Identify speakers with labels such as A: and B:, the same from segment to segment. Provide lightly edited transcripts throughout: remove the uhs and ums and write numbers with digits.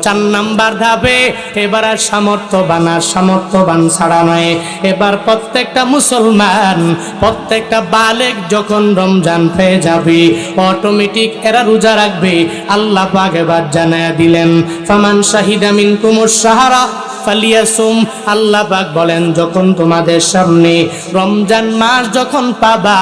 A: 4 number ধাপে এবার আর সামর্থ্যবান ছাড়া নয়, এবার প্রত্যেকটা মুসলমান, প্রত্যেকটা বালেগ যখন রমজান পেয়ে যাবে অটোমেটিক এরা রোজা রাখবে। আল্লাহ পাক এবার জানায়া দিলেন, ফামান শাহিদা মিনকুমুশ শাহরা ফালিয়াসুম। আল্লাহ পাক বলেন, যখন তোমাদের সামনে রমজান মাস যখন পাবা,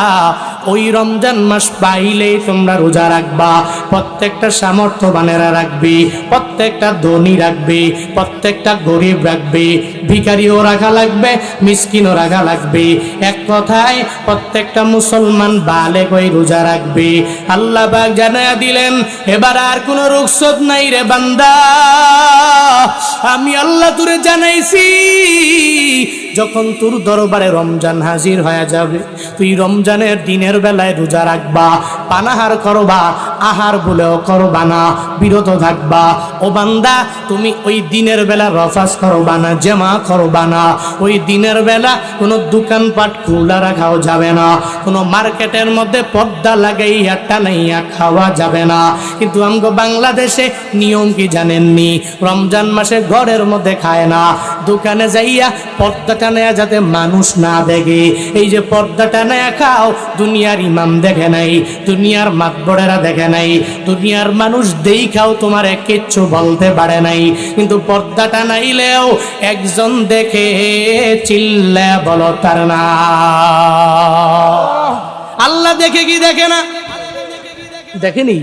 A: ওই রমজান মাস পাইলেই তোমরা রোজা রাখবা। প্রত্যেকটা সামর্থ্যবানেরা রাখবে, প্রত্যেকটা ধনী রাখবে, প্রত্যেকটা গরিব রাখবে, ভিখারিও রাখা লাগবে, মিসকিনও রাখা লাগবে। এক কথায় প্রত্যেকটা মুসলমান বালেগ ওই রোজা রাখবে। আল্লাহ পাক জানায়া দিলেন, এবার আর কোনো রুখসত নাই রে বান্দা, আমি আল্লাহ তোরে জানাইছি যখন তোর দরবারে রমজান হাজির হয়ে যাবে, তুই রমজানের দিনের বেলায় রোজা রাখবা, পানাহার করবা, আহার বলেও করবা না, বিরত থাকবা। ও বান্দা, তুমি ওই দিনের বেলা রফাস করবা না, জেমা করবা না। ওই দিনের বেলা কোনো দোকানপাট খোলা রাখাও যাবে না, কোনো মার্কেটের মধ্যে পর্দা লাগাইয়া টানাইয়া খাওয়া যাবে না। কিন্তু আমগো বাংলাদেশে নিয়ম কি জানেননি? রমজান মাসে ঘরের মধ্যে খায় না, দোকানে যাইয়া পর্দা টানায়া যাতে মানুষ না দেখে। এই যে পর্দা টানায়া খাও, দুনিয়ার ইমাম দেখে নাই, দুনিয়ার মাতবরেরা দেখে নাই, দুনিয়ার মানুষ দেখাও তোমার কিচ্ছু বলতে পারে নাই। কিন্তু পর্দা টানাইলেও একজন দেখে, চিল্লা বলো তার না। আল্লাহ দেখে কি দেখে না? দেখেনি?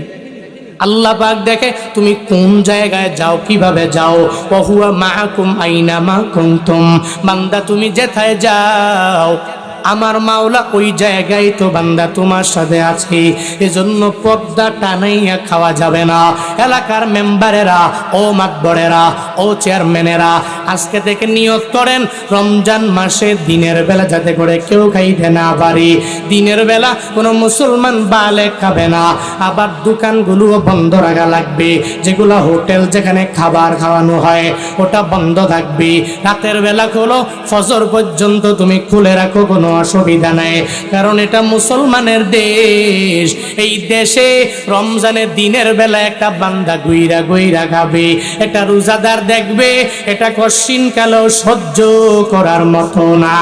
A: আল্লাহ পাক দেখে তুমি কোন জায়গায় যাও, কিভাবে যাও। ওহুয়া মাআকুম আইনা মা কুনতুম। বান্দা তুমি যেথায় যাও, আমার মাওলা ওই জায়গায় তো বান্দা তোমার সাথে আছে। এজন্য পর্দা টানাইয়া খাওয়া যাবে না। এলাকার মেম্বারেরা, ও মাতবরেরা, ও চেয়ারম্যানেরা, আজকে থেকে নিয়ত করেন রমজান মাসে দিনের বেলা যাতে করে কেউ খাইতে না পারে। দিনের বেলা কোনো মুসলমান বালেগ খাবে না। আবার দোকানগুলোও বন্ধ রাখা লাগবে, যেগুলো হোটেল যেখানে খাবার খাওয়ানো হয় ওটা বন্ধ থাকবে। রাতের বেলা খোলো, ফজর পর্যন্ত তুমি খুলে রাখো, কোনো অসুবিধা নাই, কারণ এটা মুসলমানের দেশ। এই দেশে রমজানের দিনের বেলা একটা বান্দা গুইরা খাবে, এটা রোজাদার দেখবে, এটা কশিন কালো সহ্য করার মতো না।